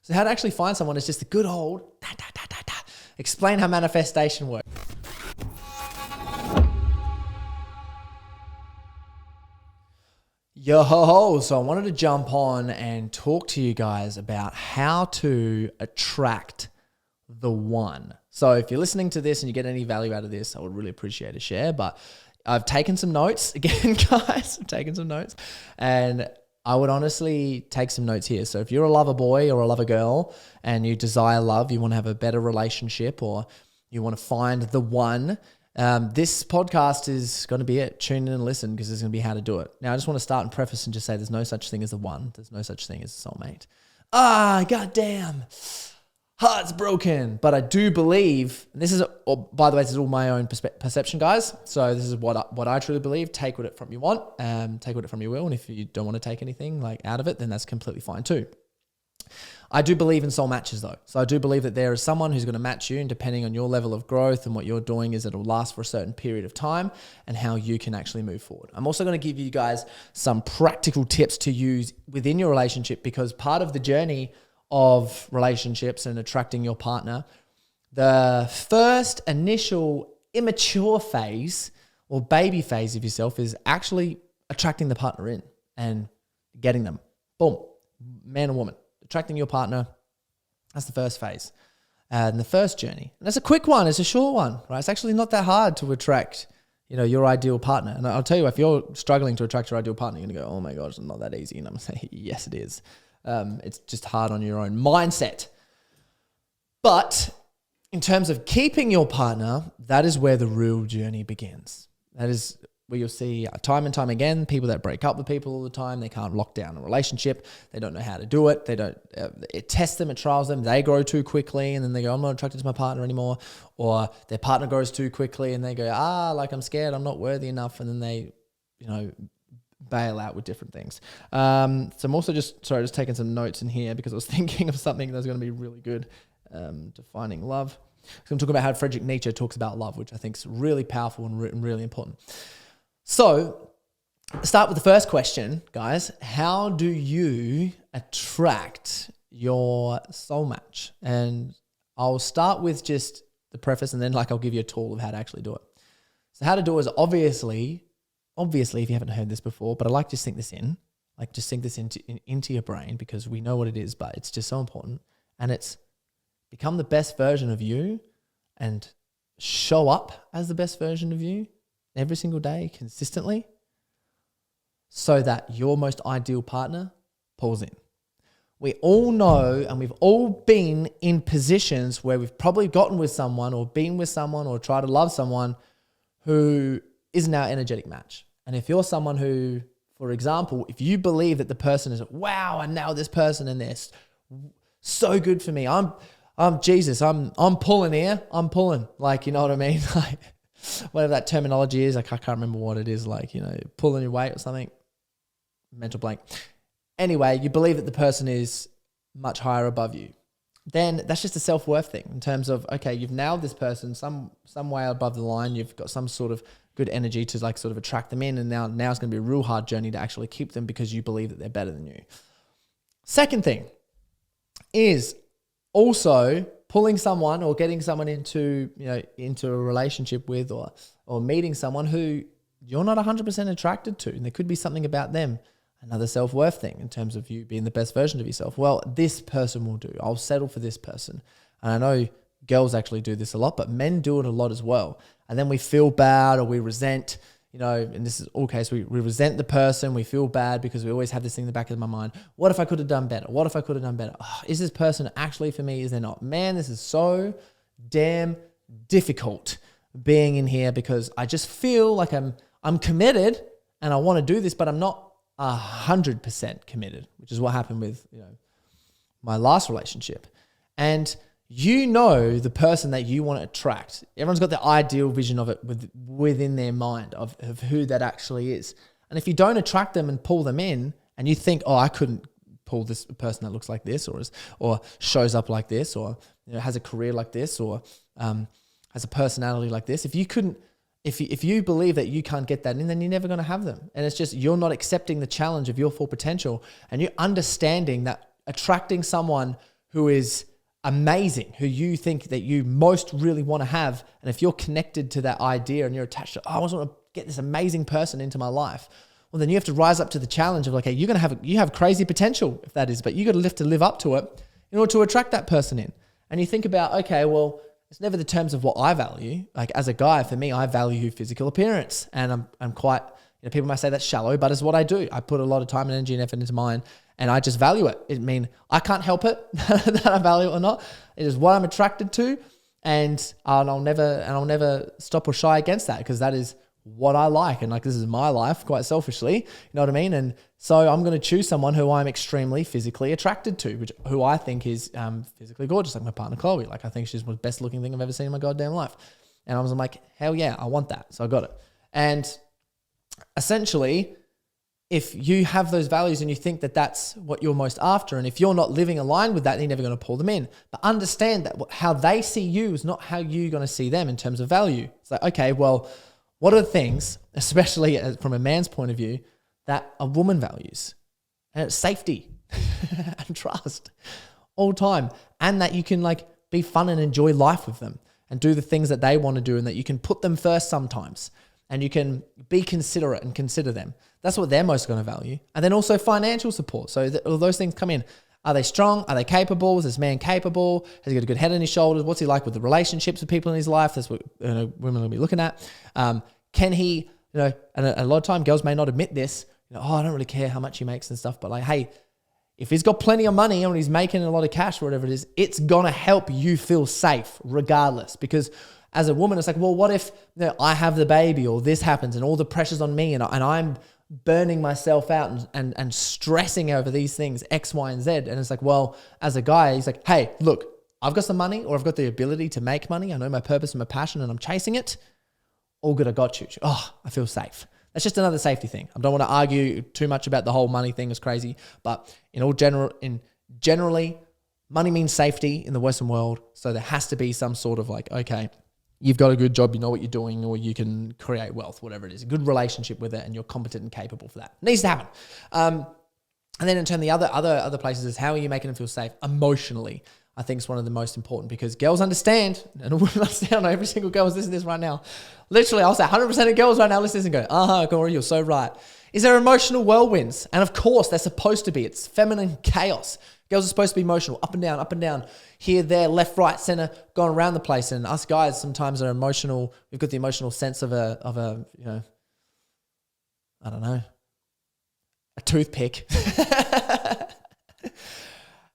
So how to actually find someone is just the good old explain how manifestation works. Yo ho ho! So I wanted to jump on and talk to you guys about how to attract the one. So if you're listening to this and you get any value out of this, I would really appreciate a share. But I've taken some notes again, guys. I've taken some notes, and I would honestly take some notes here. So if you're a lover boy or a lover girl and you desire love, you want to have a better relationship, or you want to find the one, this podcast is going to be it. Tune in and listen, because there's going to be how to do it. Now, I just want to start and preface and just say there's no such thing as a one. There's no such thing as a soulmate. Goddamn. Heart's broken. But I do believe, and this is, by the way, this is all my own perception, guys. So this is what I truly believe. Take what it from you want, take what it from you will. And if you don't want to take anything like out of it, then that's completely fine too. I do believe in soul matches though. So I do believe that there is someone who's going to match you, and depending on your level of growth and what you're doing, is it'll last for a certain period of time and how you can actually move forward. I'm also going to give you guys some practical tips to use within your relationship, because part of the journey of relationships and attracting your partner, the first initial immature phase or baby phase of yourself is actually attracting the partner in and getting them. Boom. Man or woman. Attracting your partner, that's the first phase and the first journey. And that's a quick one. It's a short one, right? It's actually not that hard to attract, your ideal partner. And I'll tell you, if you're struggling to attract your ideal partner, you're going to go, oh my gosh, it's not that easy. And I'm going to say, yes, it is. It's just hard on your own mindset. But in terms of keeping your partner, that is where the real journey begins. That is where you'll see time and time again, people that break up with people all the time, they can't lock down a relationship. They don't know how to do it. They don't, it tests them, it trials them. They grow too quickly and then they go, I'm not attracted to my partner anymore. Or their partner grows too quickly and they go, I'm scared, I'm not worthy enough. And then they, bail out with different things. So I'm also just taking some notes in here because I was thinking of something that's going to be really good, defining love. So I'm talking about how Friedrich Nietzsche talks about love, which I think is really powerful and really important. So start with the first question, guys. How do you attract your soul match? And I'll start with just the preface, and then I'll give you a tool of how to actually do it. So how to do it is obviously, if you haven't heard this before, but I like to sink this in, into your brain, because we know what it is, but it's just so important. And it's become the best version of you and show up as the best version of you every single day consistently, so that your most ideal partner pulls in. We all know, and we've all been in positions where we've probably gotten with someone or been with someone or tried to love someone who isn't our energetic match. And if you're someone who, for example, if you believe that the person is, wow, I nailed this person and they're so good for me. I'm Jesus. I'm pulling here. I'm pulling. You know what I mean? Whatever that terminology is, I can't remember what it is, pulling your weight or something. Mental blank. Anyway, you believe that the person is much higher above you. Then that's just a self-worth thing in terms of, okay, you've nailed this person some way above the line. You've got some sort of good energy to sort of attract them in. And now it's going to be a real hard journey to actually keep them, because you believe that they're better than you. Second thing is also pulling someone or getting someone into a relationship with, or meeting someone who you're not 100% attracted to. And there could be something about them, another self-worth thing in terms of you being the best version of yourself. Well, this person will do. I'll settle for this person. And I know girls actually do this a lot, but men do it a lot as well. And then we feel bad, or we resent, and this is all case, we resent the person. We feel bad because we always have this thing in the back of my mind. What if I could have done better? What if I could have done better? Oh, is this person actually for me? Is there not? Man, this is so damn difficult being in here, because I just feel like I'm committed and I want to do this, but I'm not 100% committed, which is what happened with, my last relationship. And the person that you want to attract. Everyone's got the ideal vision of it within their mind of who that actually is. And if you don't attract them and pull them in, and you think, I couldn't pull this person that looks like this, or shows up like this, or has a career like this, or has a personality like this. If you believe that you can't get that in, then you're never going to have them. And it's just, you're not accepting the challenge of your full potential, and you're understanding that attracting someone who is amazing, who you think that you most really want to have. And if you're connected to that idea and you're attached to, oh, I just want to get this amazing person into my life, well, then you have to rise up to the challenge of like, hey, you have crazy potential if that is, but you got to live up to it in order to attract that person in. And you think about, okay, well, it's never the terms of what I value. Like as a guy, for me, I value physical appearance, and I'm quite, people might say that's shallow, but it's what I do. I put a lot of time and energy and effort into mine, and I just value it. I mean, I can't help it that I value it or not. It is what I'm attracted to, and I'll never stop or shy against that, because that is what I like. And like, this is my life, quite selfishly, you know what I mean? And so I'm going to choose someone who I'm extremely physically attracted to, who I think is physically gorgeous, like my partner, Chloe. Like, I think she's the best looking thing I've ever seen in my goddamn life. And I was like, hell yeah, I want that. So I got it. And essentially, if you have those values and you think that that's what you're most after, and if you're not living aligned with that, then you're never going to pull them in. But understand that how they see you is not how you're going to see them in terms of value. It's like, okay, well, what are the things, especially from a man's point of view, that a woman values? And it's safety and trust all the time. And that you can like be fun and enjoy life with them and do the things that they want to do, and that you can put them first sometimes, and you can be considerate and consider them. That's what they're most going to value. And then also financial support. So all those things come in. Are they strong? Are they capable? Is this man capable? Has he got a good head on his shoulders? What's he like with the relationships with people in his life? That's what women will be looking at. Can he, and a lot of time girls may not admit this, I don't really care how much he makes and stuff, but like, hey, if he's got plenty of money and he's making a lot of cash or whatever it is, it's going to help you feel safe regardless. Because as a woman, it's like, well, what if I have the baby or this happens and all the pressure's on me and I'm burning myself out and stressing over these things, X, Y, and Z. And it's like, well, as a guy, he's like, hey, look, I've got some money, or I've got the ability to make money. I know my purpose and my passion, and I'm chasing it. All good, I got you. Oh, I feel safe. That's just another safety thing. I don't want to argue too much about the whole money thing. It's crazy. But generally, money means safety in the Western world. So there has to be some sort of like, okay, you've got a good job, you know what you're doing, or you can create wealth, whatever it is, a good relationship with it, and you're competent and capable for that. It needs to happen. And then in terms of the other places is, how are you making them feel safe emotionally? I think it's one of the most important, because girls understand, and I don't know, every single girl is listening to this right now. Literally, I'll say 100% of girls right now listen and go, Corey, you're so right. Is there emotional whirlwinds? And of course, they're supposed to be. It's feminine chaos. Girls are supposed to be emotional, up and down, here, there, left, right, center, going around the place. And us guys sometimes are emotional. We've got the emotional sense of a I don't know, a toothpick.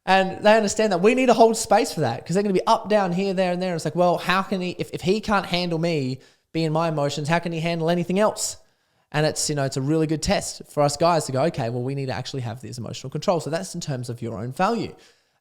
And they understand that we need to hold space for that, because they're going to be up, down, here, there, and there. It's like, well, how can he, if he can't handle me being my emotions, how can he handle anything else? And it's, it's a really good test for us guys to go, okay, well, we need to actually have this emotional control. So that's in terms of your own value.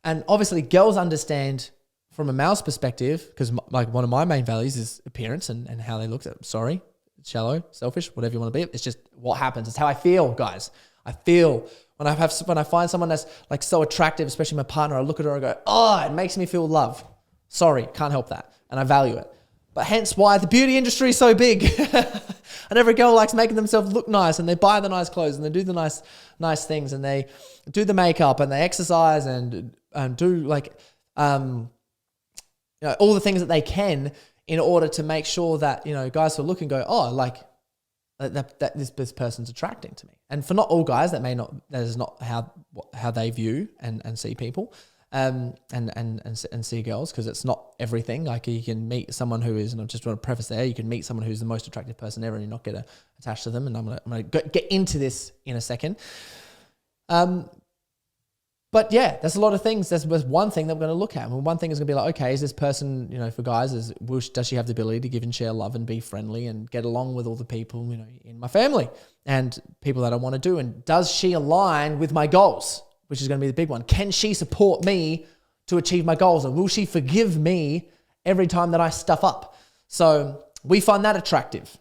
And obviously girls understand from a male's perspective, because like one of my main values is appearance and how they look. Sorry, shallow, selfish, whatever you want to be. It's just what happens. It's how I feel, guys. I feel when I find someone that's like so attractive, especially my partner, I look at her and go, oh, it makes me feel love. Sorry, can't help that. And I value it. But hence why the beauty industry is so big. And every girl likes making themselves look nice, and they buy the nice clothes, and they do the nice things, and they do the makeup, and they exercise and do like all the things that they can in order to make sure that guys will look and go, oh, like that this person's attracting to me. And for not all guys, that is not how they view and see people. And see girls, because it's not everything. Like, you can meet someone who is, and I just want to preface there, you can meet someone who's the most attractive person ever and you're not get attached to them. And I'm gonna get into this in a second. But yeah, there's a lot of things. There's one thing that we're going to look at. And one thing is going to be like, okay, is this person, for guys, does she have the ability to give and share love and be friendly and get along with all the people, in my family and people that I want to do? And does she align with my goals? Which is going to be the big one. Can she support me to achieve my goals? And will she forgive me every time that I stuff up? So we find that attractive.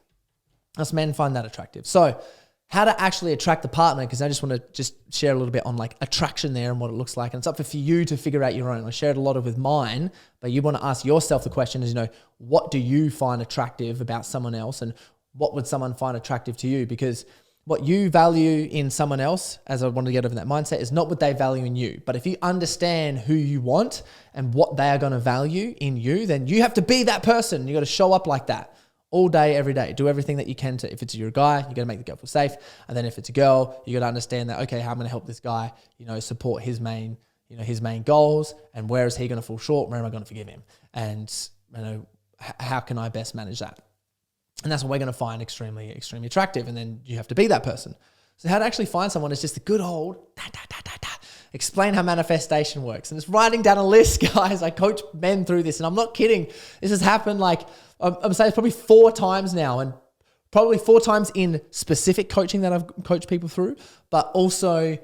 Us men find that attractive. So how to actually attract the partner, because I just want to share a little bit on like attraction there and what it looks like. And it's up for you to figure out your own. I shared a lot with mine, but you want to ask yourself the question is, what do you find attractive about someone else? And what would someone find attractive to you? Because what you value in someone else, as I want to get over that mindset, is not what they value in you. But if you understand who you want and what they are going to value in you, then you have to be that person. You got to show up like that all day, every day. Do everything that you can to, if it's your guy, you got to make the girl feel safe. And then if it's a girl, you got to understand that, okay, how I'm going to help this guy, support his main goals, and where is he going to fall short? Where am I going to forgive him? And, how can I best manage that? And that's what we're going to find extremely, extremely attractive. And then you have to be that person. So how to actually find someone is just the good old explain how manifestation works. And it's writing down a list, guys. I coach men through this, and I'm not kidding. This has happened I'm saying it's probably 4 times now, and probably 4 times in specific coaching that I've coached people through, but also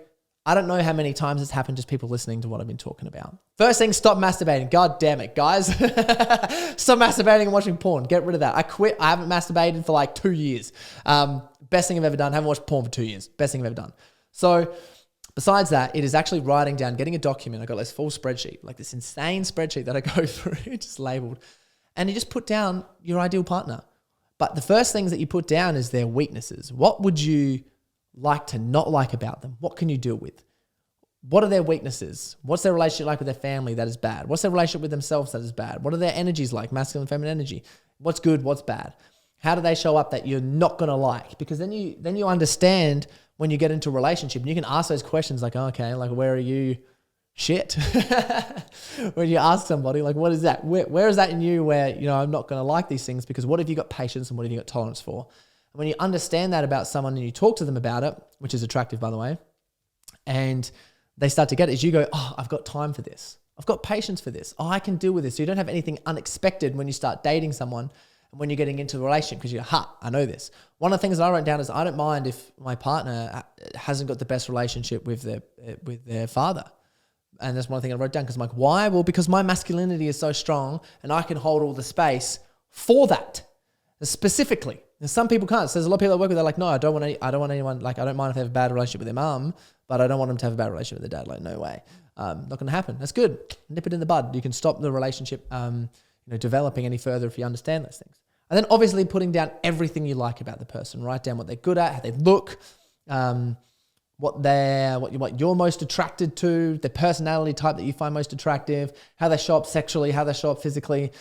I don't know how many times it's happened just people listening to what I've been talking about. First thing, stop masturbating. God damn it, guys. Stop masturbating and watching porn. Get rid of that. I quit. I haven't masturbated for 2 years. Best thing I've ever done. Haven't watched porn for 2 years. Best thing I've ever done. So besides that, it is actually writing down, getting a document. I got this full spreadsheet, this insane spreadsheet that I go through, just labeled. And you just put down your ideal partner. But the first things that you put down is their weaknesses. What would you like to not like about them? What can you deal with? What are their weaknesses? What's their relationship like with their family that is bad? What's their relationship with themselves that is bad? What are their energies like, masculine and feminine energy? What's good? What's bad? How do they show up that you're not going to like? Because then you understand when you get into a relationship, and you can ask those questions where are you? Shit. When you ask somebody, what is that? Where is that in you where, I'm not going to like these things? Because what have you got patience and what have you got tolerance for? And when you understand that about someone and you talk to them about it, which is attractive, by the way, and they start to get it, is you go, oh, I've got time for this. I've got patience for this. Oh, I can deal with this. So you don't have anything unexpected when you start dating someone and when you're getting into a relationship, because I know this. One of the things that I wrote down is I don't mind if my partner hasn't got the best relationship with their father. And that's one thing I wrote down, because I'm like, why? Well, because my masculinity is so strong and I can hold all the space for that specifically. And some people can't. So there's a lot of people I work with, they're like, no, I don't want anyone, I don't mind if they have a bad relationship with their mum, but I don't want them to have a bad relationship with their dad. No way. Not going to happen. That's good. Nip it in the bud. You can stop the relationship developing any further if you understand those things. And then obviously putting down everything you like about the person. Write down what they're good at, how they look, what you're most attracted to, the personality type that you find most attractive, how they show up sexually, how they show up physically,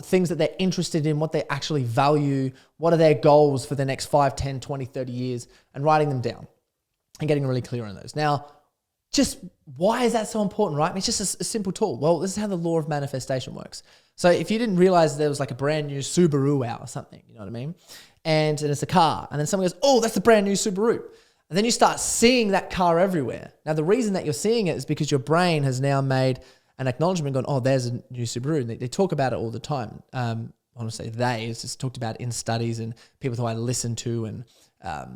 things that they're interested in, what they actually value, what are their goals for the next 5, 10, 20, 30 years, and writing them down and getting really clear on those. Now, just why is that so important, right? I mean, it's just a simple tool. Well, this is how the law of manifestation works. So if you didn't realize there was a brand new Subaru out or something, you know what I mean? And it's a car, and then someone goes, oh, that's the brand new Subaru. And then you start seeing that car everywhere. Now, the reason that you're seeing it is because your brain has now made an acknowledgement going, oh, there's a new Subaru. And they talk about it all the time. I want to say it's just talked about in studies, and people who I listen to, and a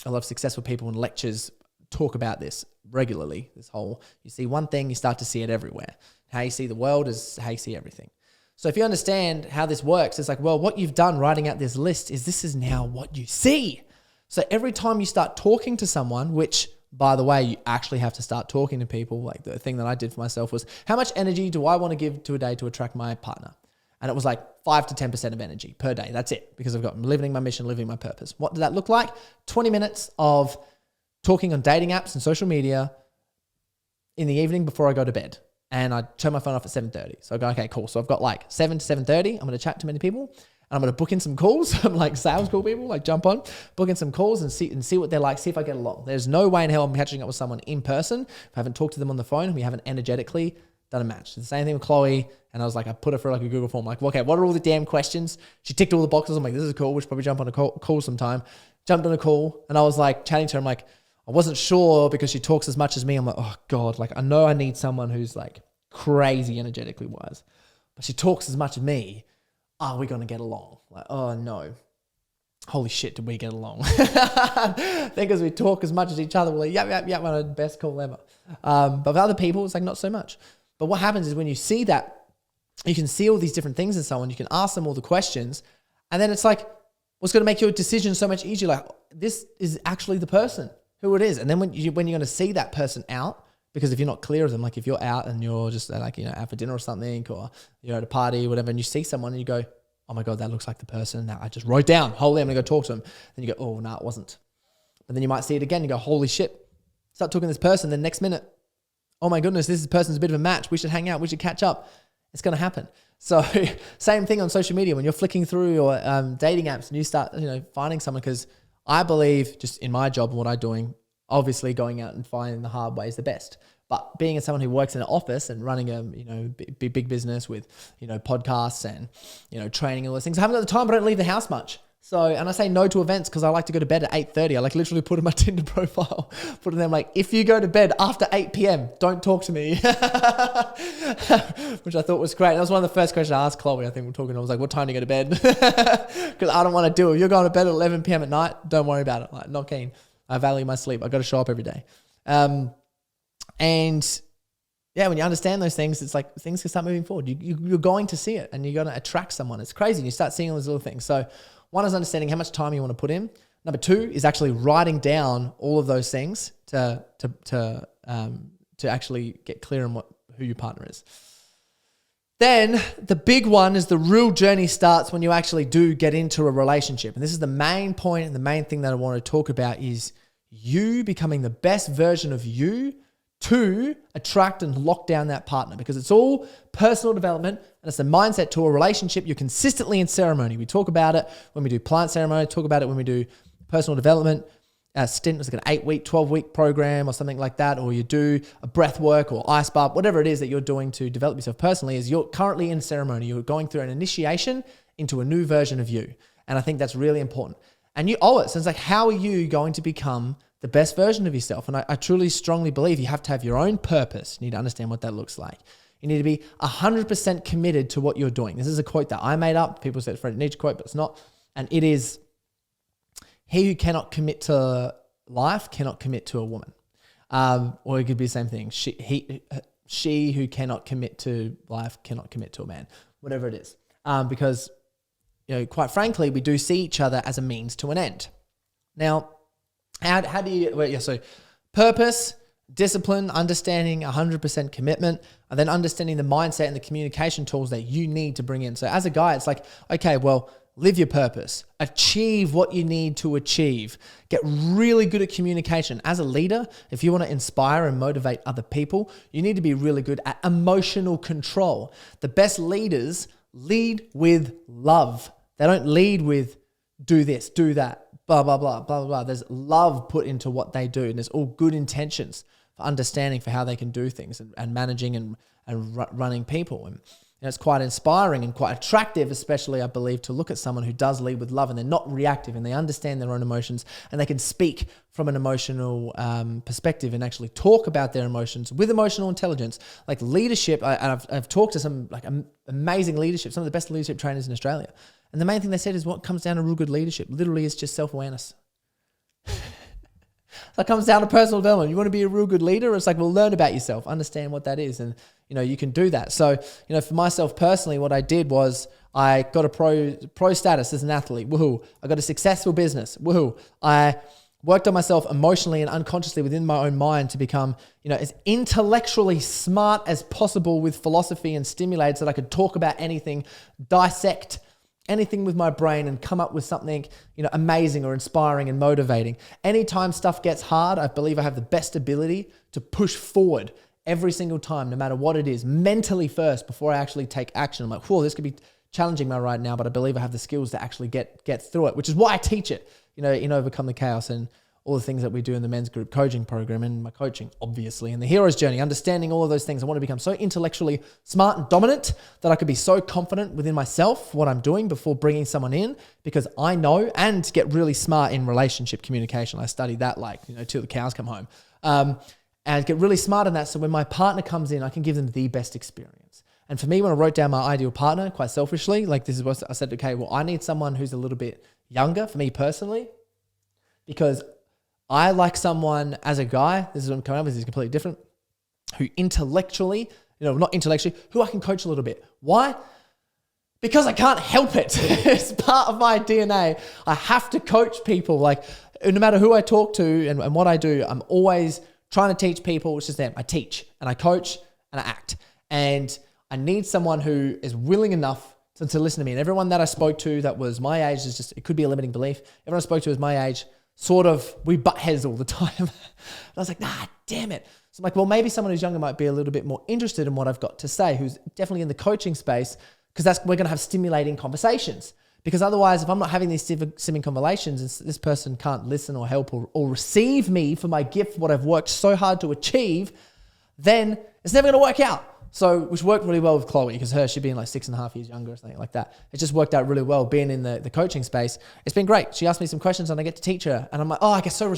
lot of successful people in lectures talk about this regularly. You see one thing, you start to see it everywhere. How you see the world is how you see everything. So if you understand how this works, it's what you've done writing out this list this is now what you see. So every time you start talking to someone, which, by the way, you actually have to start talking to people. The thing that I did for myself was, how much energy do I want to give to a day to attract my partner? And it was 5 to 10% of energy per day. That's it. Because I'm living my mission, living my purpose. What did that look like? 20 minutes of talking on dating apps and social media in the evening before I go to bed. And I turn my phone off at 7:30. So I go, okay, cool. So I've got 7 to 7:30. I'm going to chat to many people. And I'm going to book in some calls. I'm sales call people, jump on, book in some calls and see what they're like, see if I get along. There's no way in hell I'm catching up with someone in person if I haven't talked to them on the phone and we haven't energetically done a match. The same thing with Chloe. And I was I put her through a Google form. Okay, what are all the damn questions? She ticked all the boxes. I'm this is cool. We should probably jump on a call sometime. Jumped on a call and I was chatting to her. I wasn't sure because she talks as much as me. I'm oh God, I know I need someone who's crazy energetically wise, but she talks as much as me. Are we going to get along? Oh no. Holy shit, did we get along? I think as we talk as much as each other, we're yep, we're the best call ever. But with other people, it's not so much. But what happens is when you see that, you can see all these different things in someone, you can ask them all the questions, and then it's what's going to make your decision so much easier? This is actually the person who it is. And then when you're going to see that person out, because if you're not clear of them, if you're out and you're just out for dinner or something, or you're at a party or whatever, and you see someone and you go, oh my God, that looks like the person that I just wrote down. Holy, I'm going to go talk to him. Then you go, oh, no, it wasn't. But then you might see it again and go, holy shit, start talking to this person. Then next minute, oh my goodness, this person's a bit of a match. We should hang out. We should catch up. It's going to happen. So same thing on social media when you're flicking through your dating apps and you start, finding someone, because I believe just in my job and what I'm doing, obviously going out and finding the hard way is the best. But being as someone who works in an office and running a big business with podcasts and training and all those things, I haven't got the time. But I don't leave the house much. So, and I say no to events because I like to go to bed at 8:30. I literally put in my Tinder profile, put in them if you go to bed after 8 p.m, don't talk to me, which I thought was great. That was one of the first questions I asked Chloe. I think we're talking. I was like, what time do you go to bed? Because I don't want to do it. If you're going to bed at 11 p.m. at night, don't worry about it. Not keen. I value my sleep. I got to show up every day. And yeah, when you understand those things, it's things can start moving forward. You're going to see it and you're going to attract someone. It's crazy. And you start seeing all these little things. So one is understanding how much time you want to put in. Number two is actually writing down all of those things to actually get clear on who your partner is. Then the big one is the real journey starts when you actually do get into a relationship. And this is the main point and the main thing that I want to talk about is you becoming the best version of you to attract and lock down that partner, because it's all personal development and it's a mindset to a relationship. You're consistently in ceremony. We talk about it when we do plant ceremony, talk about it when we do personal development stint. It's like an 8-week, 12-week program or something like that, or you do a breath work or ice bath, whatever it is that you're doing to develop yourself personally, is you're currently in ceremony. You're going through an initiation into a new version of you. And I think that's really important. And you owe it. So it's how are you going to become the best version of yourself? And I truly strongly believe you have to have your own purpose. You need to understand what that looks like. You need to be 100% committed to what you're doing. This is a quote that I made up. People said Fred Nietzsche quote, but it's not. And it is, he who cannot commit to life cannot commit to a woman. Or it could be the same thing. She who cannot commit to life cannot commit to a man. Whatever it is. Because, quite frankly, we do see each other as a means to an end. Now, how do you, so purpose, discipline, understanding 100% commitment, and then understanding the mindset and the communication tools that you need to bring in. So as a guy, it's okay, well, live your purpose, achieve what you need to achieve, get really good at communication. As a leader, if you want to inspire and motivate other people, you need to be really good at emotional control. The best leaders lead with love. They don't lead with do this, do that, blah, blah, blah, blah, blah. There's love put into what they do, and there's all good intentions for understanding for how they can do things and managing and running people. And it's quite inspiring and quite attractive, especially I believe, to look at someone who does lead with love and they're not reactive and they understand their own emotions and they can speak from an emotional perspective and actually talk about their emotions with emotional intelligence. Like leadership, I've talked to some amazing leadership, some of the best leadership trainers in Australia. And the main thing they said is what comes down to real good leadership literally is just self-awareness. That comes down to personal development. You want to be a real good leader? It's well, learn about yourself, understand what that is. And, you can do that. So, for myself personally, what I did was I got a pro status as an athlete. Woohoo. I got a successful business. Woohoo. I worked on myself emotionally and unconsciously within my own mind to become, as intellectually smart as possible with philosophy and stimulated so that I could talk about anything, dissect anything with my brain and come up with something, amazing or inspiring and motivating. Anytime stuff gets hard, I believe I have the best ability to push forward every single time, no matter what it is, mentally first before I actually take action. I'm whoa, this could be challenging me right now, but I believe I have the skills to actually get through it, which is why I teach it, in Overcome the Chaos and all the things that we do in the men's group coaching program and my coaching, obviously, and the hero's journey, understanding all of those things. I want to become so intellectually smart and dominant that I could be so confident within myself, what I'm doing before bringing someone in, because I know, and get really smart in relationship communication. I studied that till the cows come home. And get really smart in that. So when my partner comes in, I can give them the best experience. And for me, when I wrote down my ideal partner, quite selfishly, this is what I said, okay, well, I need someone who's a little bit younger for me personally, because I like someone as a guy, this is what I'm coming up with, this is completely different, who intellectually, not intellectually, who I can coach a little bit. Why? Because I can't help it. It's part of my DNA. I have to coach people. No matter who I talk to and what I do, I'm always trying to teach people. It's just them. I teach and I coach and I act. And I need someone who is willing enough to listen to me. And everyone that I spoke to that was my age, it could be a limiting belief. Everyone I spoke to was my age, we butt heads all the time. And I was like, nah, damn it. So I'm like, well, maybe someone who's younger might be a little bit more interested in what I've got to say, who's definitely in the coaching space, because we're going to have stimulating conversations. Because otherwise, if I'm not having these simming conversations and this person can't listen or help or receive me for my gift, what I've worked so hard to achieve, then it's never going to work out. So, which worked really well with Chloe, because she'd been like 6.5 years younger or something like that. It just worked out really well being in the coaching space. It's been great. She asked me some questions and I get to teach her. And I'm like, oh, I get so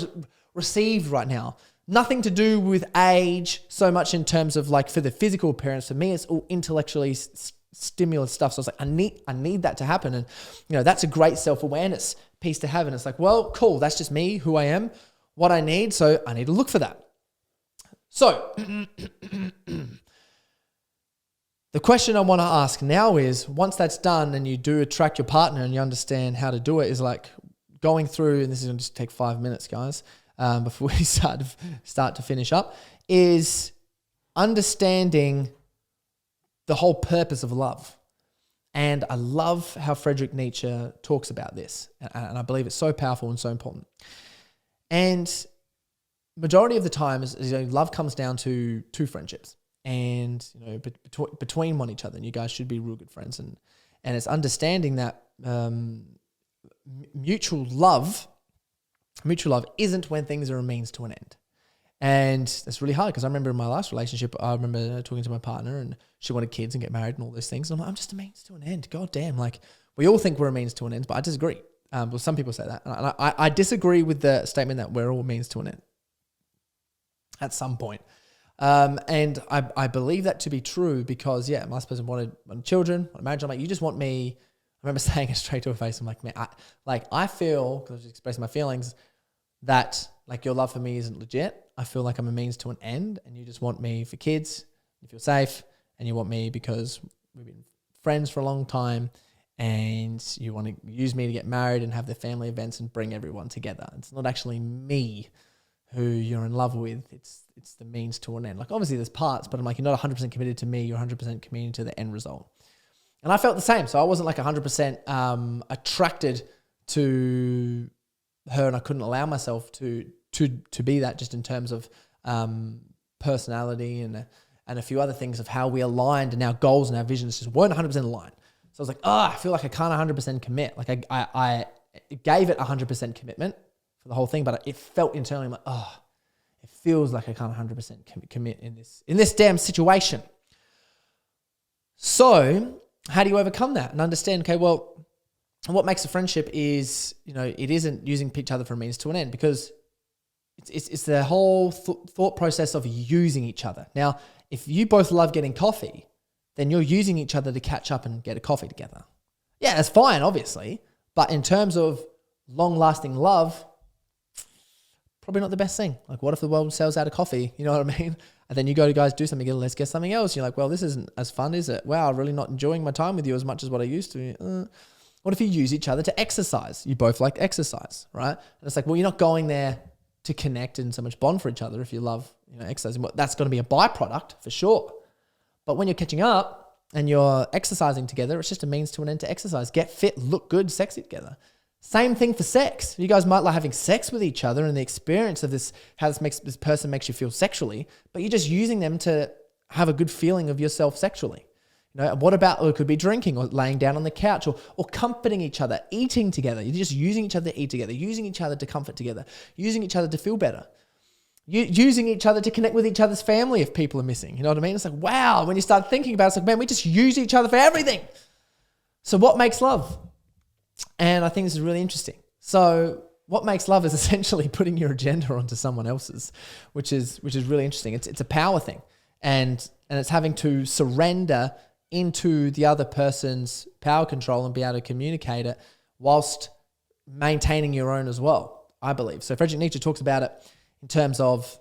received right now. Nothing to do with age so much in terms of like for the physical appearance. For me, it's all intellectually stimulus stuff. So I was like, I need that to happen. And, that's a great self-awareness piece to have. And it's like, well, cool. That's just me, who I am, what I need. So I need to look for that. So the question I want to ask now is, once that's done and you do attract your partner and you understand how to do it, is like going through, and this is going to just take 5 minutes, guys, before we start to finish up, is understanding the whole purpose of love. And I love how Friedrich Nietzsche talks about this. And I believe it's so powerful and so important. And majority of the time, love comes down to two friendships. And between one each other, and you guys should be real good friends, and it's understanding that mutual love isn't when things are a means to an end, and that's really hard, because I remember in my last relationship, I remember talking to my partner, and she wanted kids and get married and all those things, and I'm like, I'm just a means to an end. God damn, like we all think we're a means to an end, but I disagree. Well, some people say that, and I disagree with the statement that we're all means to an end at some point. And I believe that to be true, because my last person wanted children, wanted marriage. I'm like, you just want me. I remember saying it straight to her face. I'm like, man, I feel, because I was expressing my feelings, that like your love for me isn't legit. I feel like I'm a means to an end, and you just want me for kids, you feel safe, and you want me because we've been friends for a long time, and you want to use me to get married and have the family events and bring everyone together. It's not actually me who you're in love with. It's the means to an end. Like obviously there's parts, but I'm like, you're not 100% committed to me. You're 100% committed to the end result. And I felt the same. So I wasn't like 100% attracted to her, and I couldn't allow myself to be that, just in terms of personality and a few other things of how we aligned, and our goals and our visions just weren't 100% aligned. So I was like, I feel like I can't 100% commit. Like I gave it 100% commitment for the whole thing, but it felt internally like, it feels like I can't 100% commit in this damn situation. So how do you overcome that and understand, okay, well, what makes a friendship is, it isn't using each other for a means to an end, because it's the whole thought process of using each other. Now, if you both love getting coffee, then you're using each other to catch up and get a coffee together. Yeah, that's fine, obviously. But in terms of long-lasting love, probably not the best thing. Like, what if the world sells out of coffee? You know what I mean? And then you go to guys, do something, let's get something else. You're like, well, this isn't as fun, is it? Wow, I'm really not enjoying my time with you as much as what I used to. What if you use each other to exercise? You both like exercise, right? And it's like, well, you're not going there to connect and so much bond for each other if you love, exercising. That's going to be a byproduct for sure. But when you're catching up and you're exercising together, it's just a means to an end to exercise. Get fit, look good, sexy together. Same thing for sex. You guys might like having sex with each other and the experience of this, how this person makes you feel sexually, but you're just using them to have a good feeling of yourself sexually. What about, it could be drinking or laying down on the couch or comforting each other, eating together. You're just using each other to eat together, using each other to comfort together, using each other to feel better, using each other to connect with each other's family if people are missing. You know what I mean? It's like, wow, when you start thinking about it, it's like, man, we just use each other for everything. So what makes love? And I think this is really interesting. So what makes love is essentially putting your agenda onto someone else's, which is really interesting. It's a power thing. And it's having to surrender into the other person's power control and be able to communicate it whilst maintaining your own as well, I believe. So Friedrich Nietzsche talks about it in terms of,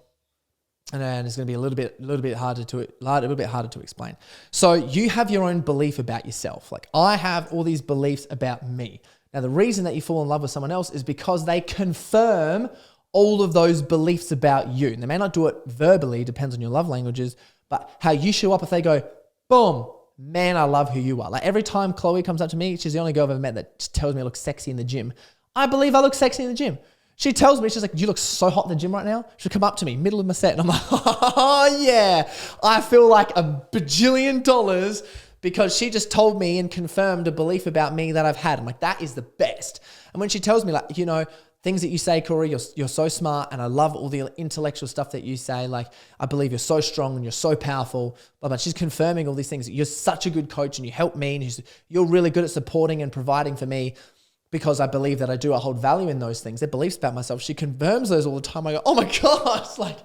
and it's going to be a little bit harder to explain. So you have your own belief about yourself. Like, I have all these beliefs about me. Now, the reason that you fall in love with someone else is because they confirm all of those beliefs about you. And they may not do it verbally, depends on your love languages, but how you show up, if they go, boom, man, I love who you are. Like, every time Chloe comes up to me, she's the only girl I've ever met that tells me I look sexy in the gym. I believe I look sexy in the gym. She tells me, she's like, you look so hot in the gym right now. She'll come up to me, middle of my set, and I'm like, oh yeah, I feel like a bajillion dollars because she just told me and confirmed a belief about me that I've had. I'm like, that is the best. And when she tells me like, things that you say, Corey, you're so smart, and I love all the intellectual stuff that you say. Like, I believe you're so strong and you're so powerful. But she's confirming all these things. You're such a good coach and you help me, and you're really good at supporting and providing for me because I believe that I hold value in those things. They're beliefs about myself. She confirms those all the time. I go, oh my gosh, like,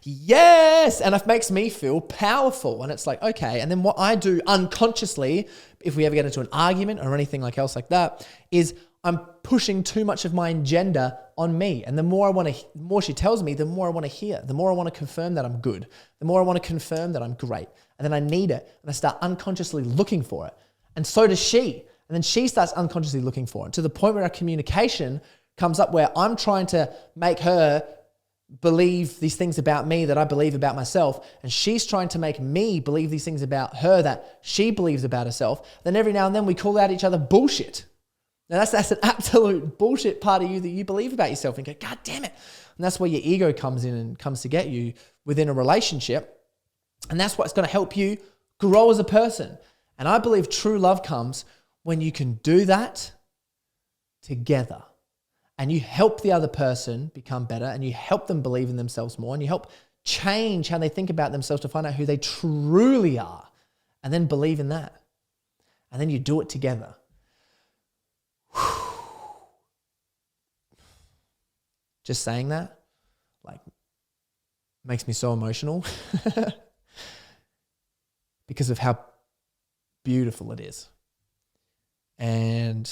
yes. And it makes me feel powerful. And it's like, okay. And then what I do unconsciously, if we ever get into an argument or anything like else like that, is I'm pushing too much of my agenda on me. And the more she tells me, the more I want to hear, the more I want to confirm that I'm good, the more I want to confirm that I'm great. And then I need it. And I start unconsciously looking for it. And so does she. And then she starts unconsciously looking for it to the point where our communication comes up where I'm trying to make her believe these things about me that I believe about myself. And she's trying to make me believe these things about her that she believes about herself. Then every now and then we call out each other bullshit. Now that's an absolute bullshit part of you that you believe about yourself and go, God damn it. And that's where your ego comes in and comes to get you within a relationship. And that's what's going to help you grow as a person. And I believe true love comes when you can do that together and you help the other person become better and you help them believe in themselves more and you help change how they think about themselves to find out who they truly are and then believe in that. And then you do it together. Just saying that, like, makes me so emotional because of how beautiful it is. And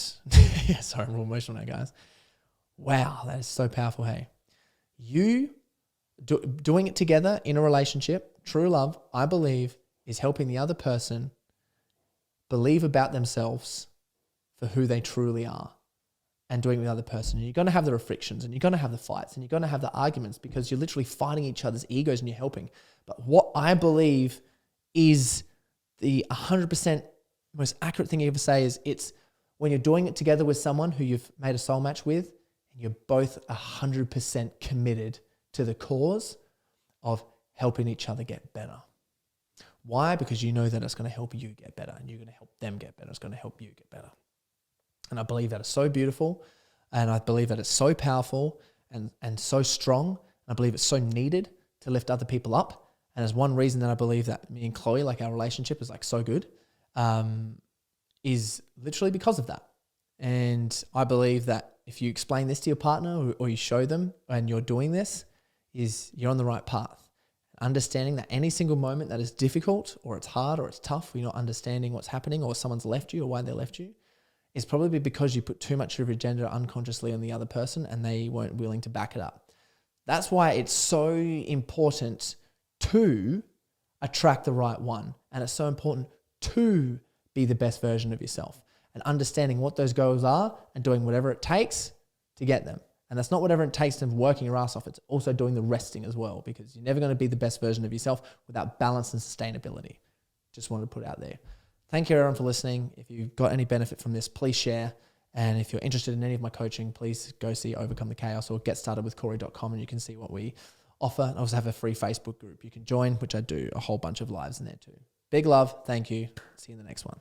yeah, sorry, I'm emotional now, guys. Wow, that is so powerful. Hey, you doing it together in a relationship, true love, I believe, is helping the other person believe about themselves for who they truly are and doing it with the other person. And you're going to have the frictions and you're going to have the fights and you're going to have the arguments because you're literally fighting each other's egos and you're helping. But what I believe is the 100% most accurate thing you ever say is it's when you're doing it together with someone who you've made a soul match with and you're both 100% committed to the cause of helping each other get better. Why? Because you know that it's going to help you get better and you're going to help them get better. It's going to help you get better. And I believe that it's so beautiful and I believe that it's so powerful and so strong. And I believe it's so needed to lift other people up. And there's one reason that I believe that me and Chloe, like our relationship is like so good, is literally because of that. And I believe that if you explain this to your partner or you show them and you're doing this, is you're on the right path. Understanding that any single moment that is difficult or it's hard or it's tough, you're not understanding what's happening or someone's left you or why they left you, is probably because you put too much of your agenda unconsciously on the other person and they weren't willing to back it up. That's why it's so important to attract the right one. And it's so important to be the best version of yourself and understanding what those goals are and doing whatever it takes to get them. And that's not whatever it takes to working your ass off. It's also doing the resting as well, because you're never going to be the best version of yourself without balance and sustainability. Just wanted to put it out there. Thank you everyone for listening. If you got any benefit from this, please share. And if you're interested in any of my coaching, please go see Overcome the Chaos or getstartedwithcorey.com and you can see what we offer. I also have a free Facebook group you can join, which I do a whole bunch of lives in there too. Big love. Thank you. See you in the next one.